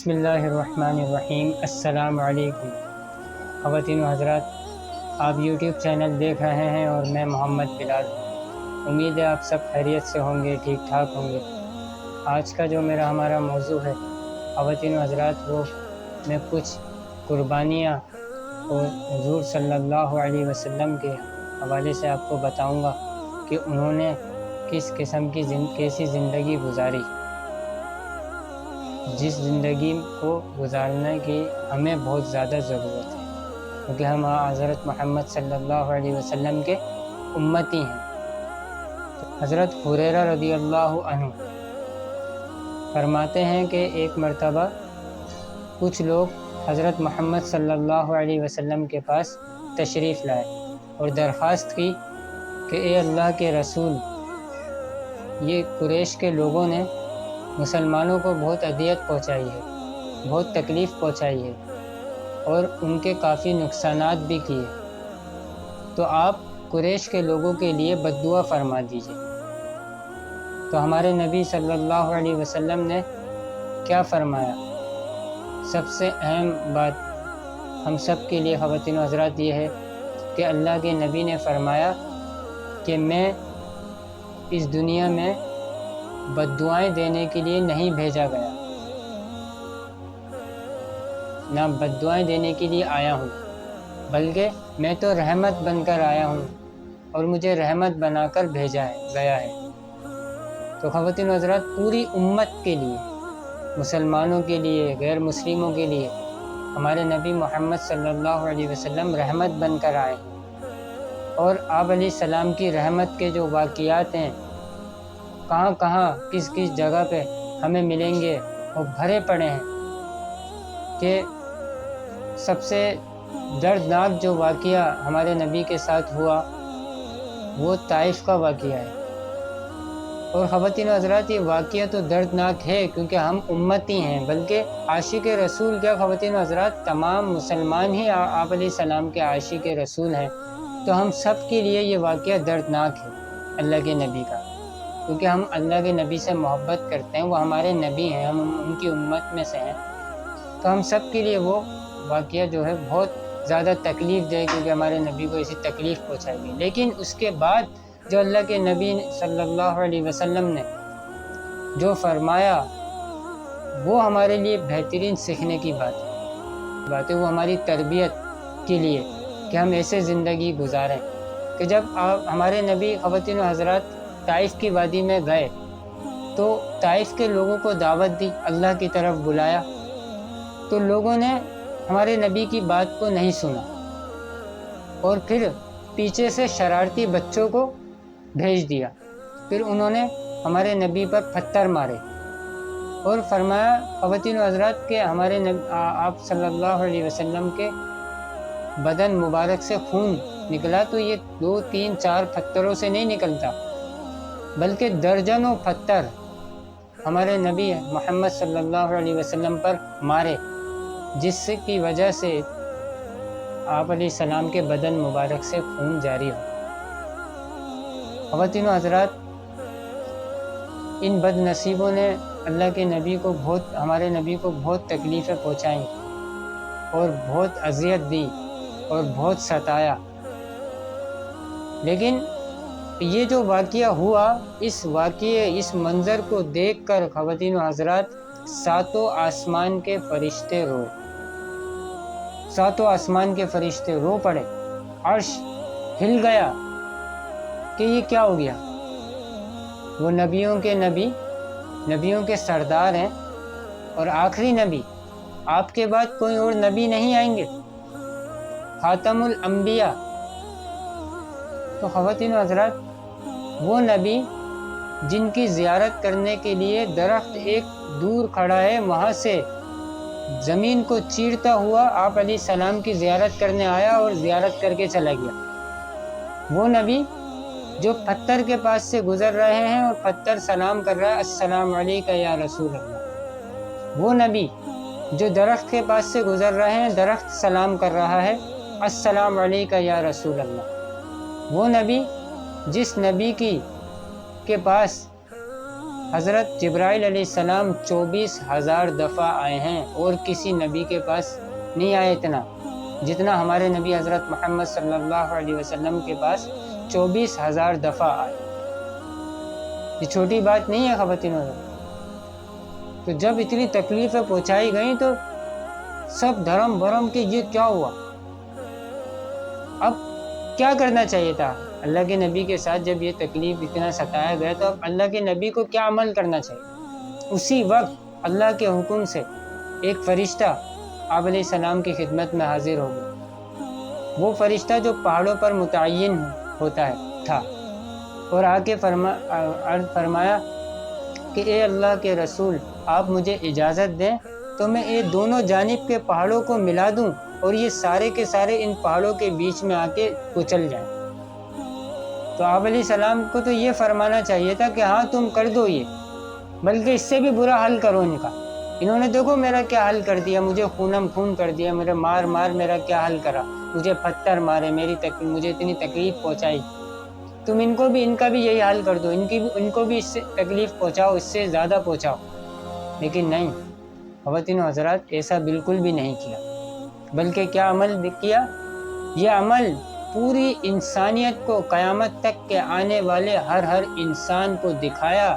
بسم اللہ الرحمن الرحیم۔ السلام علیکم خواتین و حضرات، آپ یوٹیوب چینل دیکھ رہے ہیں اور میں محمد بلال ہوں۔ امید ہے آپ سب خیریت سے ہوں گے، ٹھیک ٹھاک ہوں گے۔ آج کا جو ہمارا موضوع ہے خواتین و حضرات، وہ میں کچھ قربانیاں اور حضور صلی اللہ علیہ وسلم کے حوالے سے آپ کو بتاؤں گا کہ انہوں نے کس قسم کی کیسی زندگی گزاری، جس زندگی کو گزارنے کی ہمیں بہت زیادہ ضرورت ہے، کیونکہ ہم حضرت محمد صلی اللہ علیہ وسلم کے امتی ہیں۔ حضرت ہریرہ رضی اللہ عنہ فرماتے ہیں کہ ایک مرتبہ کچھ لوگ حضرت محمد صلی اللہ علیہ وسلم کے پاس تشریف لائے اور درخواست کی کہ اے اللہ کے رسول، یہ قریش کے لوگوں نے مسلمانوں کو بہت اذیت پہنچائی ہے، بہت تکلیف پہنچائی ہے اور ان کے کافی نقصانات بھی کیے، تو آپ قریش کے لوگوں کے لیے بد دعا فرما دیجیے۔ تو ہمارے نبی صلی اللہ علیہ وسلم نے کیا فرمایا؟ سب سے اہم بات ہم سب کے لیے خواتین و حضرات یہ ہے کہ اللہ کے نبی نے فرمایا کہ میں اس دنیا میں بد دعائیں دینے کے لیے نہیں بھیجا گیا، نہ بد دعائیں دینے کے لیے آیا ہوں، بلکہ میں تو رحمت بن کر آیا ہوں اور مجھے رحمت بنا کر بھیجا گیا ہے۔ تو خواتین و حضرات، پوری امت کے لیے، مسلمانوں کے لیے، غیر مسلموں کے لیے ہمارے نبی محمد صلی اللہ علیہ وسلم رحمت بن کر آئے ہیں، اور آپ علیہ السلام کی رحمت کے جو واقعات ہیں کہاں کہاں کس کس جگہ پہ ہمیں ملیں گے، وہ بھرے پڑے ہیں۔ کہ سب سے دردناک جو واقعہ ہمارے نبی کے ساتھ ہوا وہ طائف کا واقعہ ہے، اور خواتین و حضرات یہ واقعہ تو دردناک ہے کیونکہ ہم امتی ہیں، بلکہ عاشق رسول کیا خواتین و حضرات، تمام مسلمان ہی آپ علیہ السلام کے عاشق رسول ہیں، تو ہم سب کے لیے یہ واقعہ دردناک ہے اللہ کے نبی کا، کیونکہ ہم اللہ کے نبی سے محبت کرتے ہیں، وہ ہمارے نبی ہیں، ہم ان کی امت میں سے ہیں، تو ہم سب کے لیے وہ واقعہ جو ہے بہت زیادہ تکلیف دہ، کیونکہ ہمارے نبی کو ایسی تکلیف پہنچائی گئی۔ لیکن اس کے بعد جو اللہ کے نبی صلی اللہ علیہ وسلم نے جو فرمایا وہ ہمارے لیے بہترین سیکھنے کی بات ہے، وہ ہماری تربیت کے لیے کہ ہم ایسے زندگی گزاریں کہ جب ہمارے نبی خواتین و حضرات طائف کی وادی میں گئے تو طائف کے لوگوں کو دعوت دی، اللہ کی طرف بلایا، تو لوگوں نے ہمارے نبی کی بات کو نہیں سنا اور پھر پیچھے سے شرارتی بچوں کو بھیج دیا، پھر انہوں نے ہمارے نبی پر پتھر مارے اور فرمایا خواتین و حضرات کہ ہمارے آپ صلی اللہ علیہ وسلم کے بدن مبارک سے خون نکلا تو یہ 2 3 4 پتھروں سے نہیں نکلتا، بلکہ درجنوں پتھر ہمارے نبی محمد صلی اللہ علیہ وسلم پر مارے، جس کی وجہ سے آپ علیہ السلام کے بدن مبارک سے خون جاری ہو۔ خواتین و حضرات، ان بد نصیبوں نے اللہ کے نبی کو ہمارے نبی کو بہت تکلیفیں پہنچائیں اور بہت اذیت دی اور بہت ستایا، لیکن یہ جو واقعہ ہوا، اس منظر کو دیکھ کر خواتین و حضرات 7 آسمان کے فرشتے روئے، 7 آسمان کے فرشتے رو پڑے، عرش ہل گیا کہ یہ کیا ہو گیا۔ وہ نبیوں کے نبی، نبیوں کے سردار ہیں اور آخری نبی، آپ کے بعد کوئی اور نبی نہیں آئیں گے، خاتم الانبیاء۔ تو خواتین و حضرات، وہ نبی جن کی زیارت کرنے کے لیے درخت ایک دور کھڑا ہے، وہاں سے زمین کو چیرتا ہوا آپ علیہ السلام کی زیارت کرنے آیا اور زیارت کر کے چلا گیا۔ وہ نبی جو پتھر کے پاس سے گزر رہے ہیں اور پتھر سلام کر رہا ہے، السلام علیکہ یا رسول اللہ۔ وہ نبی جو درخت کے پاس سے گزر رہے ہیں، درخت سلام کر رہا ہے، السلام علیکہ یا رسول اللہ۔ وہ نبی جس نبی کے پاس حضرت جبرائیل علیہ السلام 24,000 دفعہ آئے ہیں، اور کسی نبی کے پاس نہیں آئے اتنا جتنا ہمارے نبی حضرت محمد صلی اللہ علیہ وسلم کے پاس 24,000 دفعہ آئے۔ یہ چھوٹی بات نہیں ہے خواتین حضرات۔ تو جب اتنی تکلیفیں پہنچائی گئیں تو سب دھرم بھرم کہ یہ کیا ہوا، اب کیا کرنا چاہیے تھا؟ اللہ کے نبی کے ساتھ جب یہ تکلیف اتنا ستایا گیا تو اب اللہ کے نبی کو کیا عمل کرنا چاہیے؟ اسی وقت اللہ کے حکم سے ایک فرشتہ آپ علیہ السلام کی خدمت میں حاضر ہو گیا۔ وہ فرشتہ جو پہاڑوں پر متعین تھا اور آ کے فرمایا کہ اے اللہ کے رسول، آپ مجھے اجازت دیں تو میں یہ دونوں جانب کے پہاڑوں کو ملا دوں اور یہ سارے کے سارے ان پہاڑوں کے بیچ میں آ کے کچل جائیں۔ تو آپ علیہ السلام کو تو یہ فرمانا چاہیے تھا کہ ہاں تم کر دو یہ، بلکہ اس سے بھی برا حل کرو ان کا۔ انہوں نے دیکھو میرا کیا حل کر دیا، مجھے خونم خون کر دیا، میرے مار میرا کیا حل کرا، مجھے پتھر مارے، مجھے اتنی تکلیف پہنچائی۔ تم ان کا بھی یہی حل کر دو، ان کو بھی اس سے تکلیف پہنچاؤ، اس سے زیادہ پہنچاؤ۔ لیکن نہیں، خواتین و حضرات ایسا بالکل بھی نہیں کیا، بلکہ کیا عمل کیا؟ یہ عمل پوری انسانیت کو قیامت تک کے آنے والے ہر انسان کو دکھایا،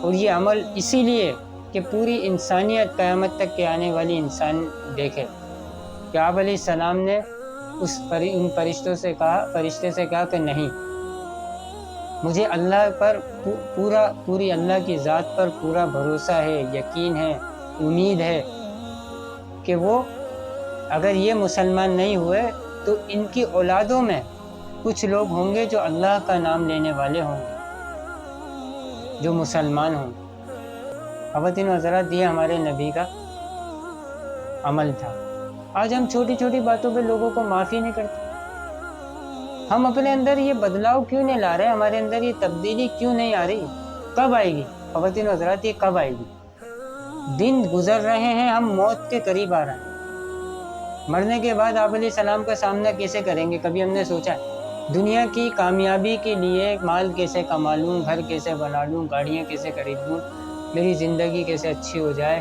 اور یہ عمل اسی لیے کہ پوری انسانیت قیامت تک کے آنے والی انسان دیکھے کہ آپ علیہ السلام نے ان فرشتے سے کہا کہ نہیں، مجھے اللہ پر پوری اللہ کی ذات پر پورا بھروسہ ہے، یقین ہے، امید ہے کہ وہ اگر یہ مسلمان نہیں ہوئے تو ان کی اولادوں میں کچھ لوگ ہوں گے جو اللہ کا نام لینے والے ہوں گے، جو مسلمان ہوں گے۔ خواتین و حضرات یہ ہمارے نبی کا عمل تھا۔ آج ہم چھوٹی چھوٹی باتوں پہ لوگوں کو معافی نہیں کرتے۔ ہم اپنے اندر یہ بدلاؤ کیوں نہیں لا رہے؟ ہمارے اندر یہ تبدیلی کیوں نہیں آ رہی؟ کب آئے گی خواتین و حضرات؟ یہ کب آئے گی؟ دن گزر رہے ہیں، ہم موت کے قریب آ رہے ہیں۔ مرنے کے بعد آپ علیہ السلام کا سامنا کیسے کریں گے؟ کبھی ہم نے سوچا ہے؟ دنیا کی کامیابی کے لیے مال کیسے کما لوں، گھر کیسے بنا لوں، گاڑیاں کیسے خرید لوں، میری زندگی کیسے اچھی ہو جائے،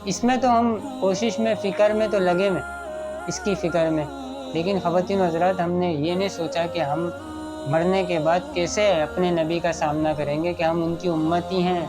اس میں تو ہم کوشش میں، فکر میں تو لگے ہوئے، اس کی فکر میں۔ لیکن خواتین و حضرات ہم نے یہ نہیں سوچا کہ ہم مرنے کے بعد کیسے اپنے نبی کا سامنا کریں گے، کہ ہم ان کی امتی ہیں،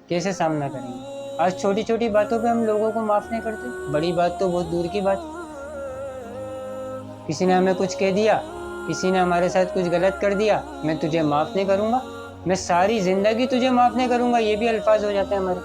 کیسے سامنا کریں گے؟ آج چھوٹی چھوٹی باتوں پہ ہم لوگوں کو معاف نہیں کرتے، بڑی بات تو بہت دور کی بات۔ کسی نے ہمیں کچھ کہہ دیا، کسی نے ہمارے ساتھ کچھ غلط کر دیا، میں تجھے معاف نہیں کروں گا، میں ساری زندگی تجھے معاف نہیں کروں گا، یہ بھی الفاظ ہو جاتے ہیں ہمارے۔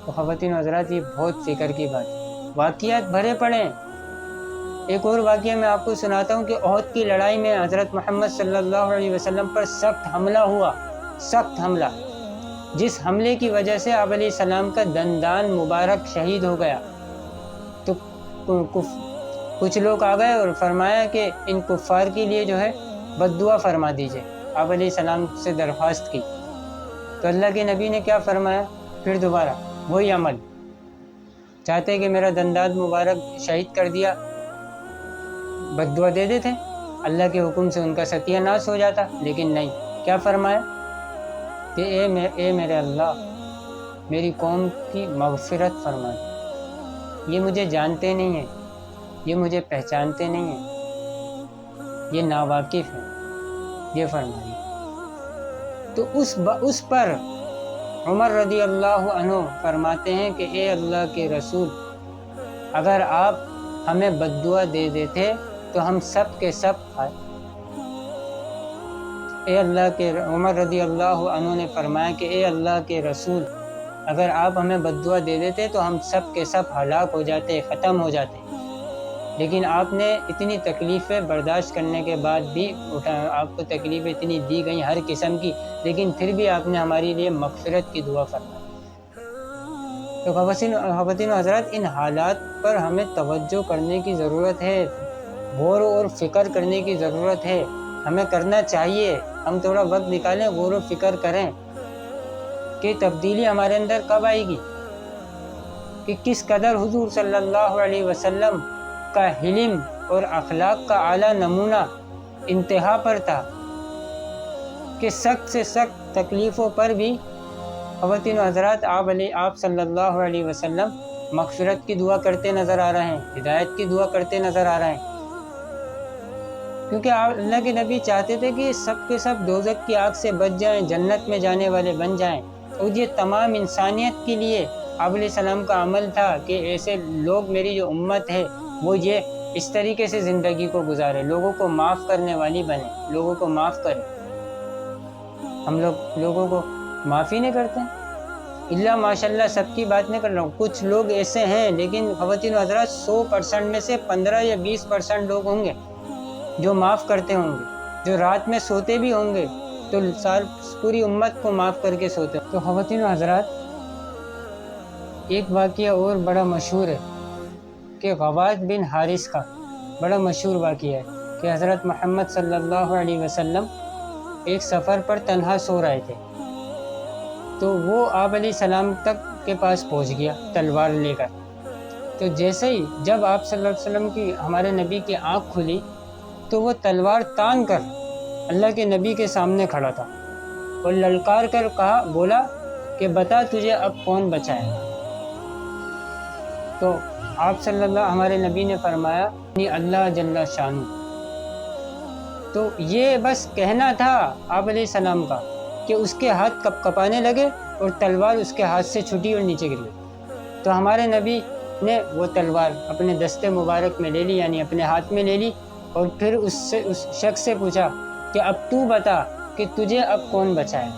تو خواتین و حضرات یہ بہت فکر کی بات ہے۔ واقعات بھرے پڑے ہیں۔ ایک اور واقعہ میں آپ کو سناتا ہوں کہ احد کی لڑائی میں حضرت محمد صلی اللہ علیہ وسلم پر سخت حملہ ہوا، سخت حملہ، جس حملے کی وجہ سے آپ علیہ السلام کا دندان مبارک شہید ہو گیا۔ تو کچھ لوگ آ گئے اور فرمایا کہ ان کفار کے لیے جو ہے بد دعا فرما دیجئے، آپ علیہ السلام سے درخواست کی۔ تو اللہ کے نبی نے کیا فرمایا؟ پھر دوبارہ وہی عمل، چاہتے کہ میرا دندان مبارک شہید کر دیا، بد دعا دے دیتے، اللہ کے حکم سے ان کا ستیہ ناش ہو جاتا، لیکن نہیں، کیا فرمایا کہ اے میرے اللہ، میری قوم کی مغفرت فرما دے، یہ مجھے جانتے نہیں ہیں، یہ مجھے پہچانتے نہیں ہیں، یہ ناواقف ہیں، یہ فرمائیے۔ تو اس پر عمر رضی اللہ عنہ فرماتے ہیں کہ اے اللہ کے رسول، اگر آپ ہمیں بد دعا دے دیتے تو ہم سب کے سب عمر رضی اللہ عنہ نے فرمایا کہ اے اللہ کے رسول، اگر آپ ہمیں بد دعا دے دیتے تو ہم سب کے سب ہلاک ہو جاتے، ختم ہو جاتے، لیکن آپ نے اتنی تکلیفیں برداشت کرنے کے بعد بھی آپ کو تکلیفیں اتنی دی گئیں ہر قسم کی، لیکن پھر بھی آپ نے ہمارے لیے مغفرت کی دعا فرمائی۔ تو خواتین و حضرات ان حالات پر ہمیں توجہ کرنے کی ضرورت ہے، غور اور فکر کرنے کی ضرورت ہے، ہمیں کرنا چاہیے۔ ہم تھوڑا وقت نکالیں، غور و فکر کریں کہ تبدیلی ہمارے اندر کب آئے گی، کہ کس قدر حضور صلی اللہ علیہ وسلم کا حلم اور اخلاق کا اعلیٰ نمونہ انتہا پر تھا، کہ سخت سے سخت تکلیفوں پر بھی خواتین و حضرات آپ صلی اللہ علیہ وسلم مغفرت کی دعا کرتے نظر آ رہے ہیں، ہدایت کی دعا کرتے نظر آ رہے ہیں، کیونکہ اللہ کے نبی چاہتے تھے کہ سب کے سب دوزخ کی آگ سے بچ جائیں، جنت میں جانے والے بن جائیں۔ اور یہ تمام انسانیت کے لیے آپ علیہ السلام کا عمل تھا کہ ایسے لوگ، میری جو امت ہے وہ یہ اس طریقے سے زندگی کو گزارے، لوگوں کو معاف کرنے والی بنے، لوگوں کو معاف کرے۔ ہم لوگوں کو معاف ہی نہیں کرتے، اللہ ماشاء اللہ سب کی بات نہیں کر رہا ہوں، کچھ لوگ ایسے ہیں، لیکن خواتین و حضرات 100% میں سے 15 یا 20% لوگ ہوں گے جو معاف کرتے ہوں گے، جو رات میں سوتے بھی ہوں گے تو پوری امت کو معاف کر کے سوتے ہوں۔ تو خواتین و حضرات، ایک واقعہ اور بڑا مشہور ہے کہ غواث بن حارث کا بڑا مشہور واقعہ ہے کہ حضرت محمد صلی اللہ علیہ وسلم ایک سفر پر تنہا سو رہے تھے، تو وہ آپ علیہ السلام تک کے پاس پہنچ گیا تلوار لے کر۔ تو جیسے ہی جب آپ صلی اللہ علیہ وسلم کی، ہمارے نبی کی آنکھ کھلی تو وہ تلوار تان کر اللہ کے نبی کے سامنے کھڑا تھا اور للکار کر بولا کہ بتا تجھے اب کون بچائے گا؟ تو آپ صلی اللہ، ہمارے نبی نے فرمایا اللہ جل شانہ۔ تو یہ بس کہنا تھا آپ علیہ السلام کا کہ اس کے ہاتھ کپ کپانے لگے اور تلوار اس کے ہاتھ سے چھٹی اور نیچے گر گئی۔ تو ہمارے نبی نے وہ تلوار اپنے دستے مبارک میں لے لی، یعنی اپنے ہاتھ میں لے لی، اور پھر اس شخص سے پوچھا کہ اب تو بتا کہ تجھے اب کون بچائے؟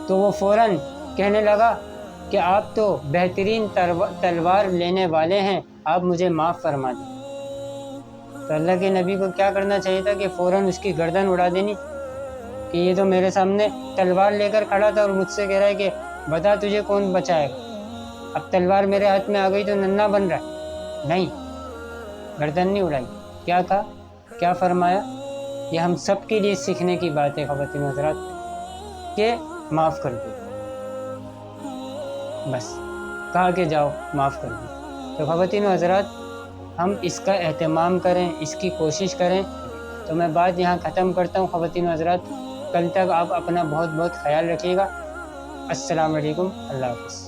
تو وہ فوراً کہنے لگا کہ آپ تو بہترین تلوار لینے والے ہیں، آپ مجھے معاف فرما دیں۔ تو اللہ کے نبی کو کیا کرنا چاہیے تھا کہ فوراً اس کی گردن اڑا دینی کہ یہ تو میرے سامنے تلوار لے کر کھڑا تھا اور مجھ سے کہہ رہا ہے کہ بتا تجھے کون بچائے گا، اب تلوار میرے ہاتھ میں آ گئی تو ننھا بن رہا ہے۔ نہیں، گردن نہیں اڑائی۔ کیا کہا، کیا فرمایا؟ یہ ہم سب کے لیے سیکھنے کی بات ہے خواتین حضرات کہ معاف کر دو، بس کہا کہ جاؤ معاف کر دو۔ تو خواتین حضرات، ہم اس کا اہتمام کریں، اس کی کوشش کریں۔ تو میں بات یہاں ختم کرتا ہوں خواتین حضرات، کل تک آپ اپنا بہت بہت خیال رکھیے گا۔ السلام علیکم، اللہ حافظ۔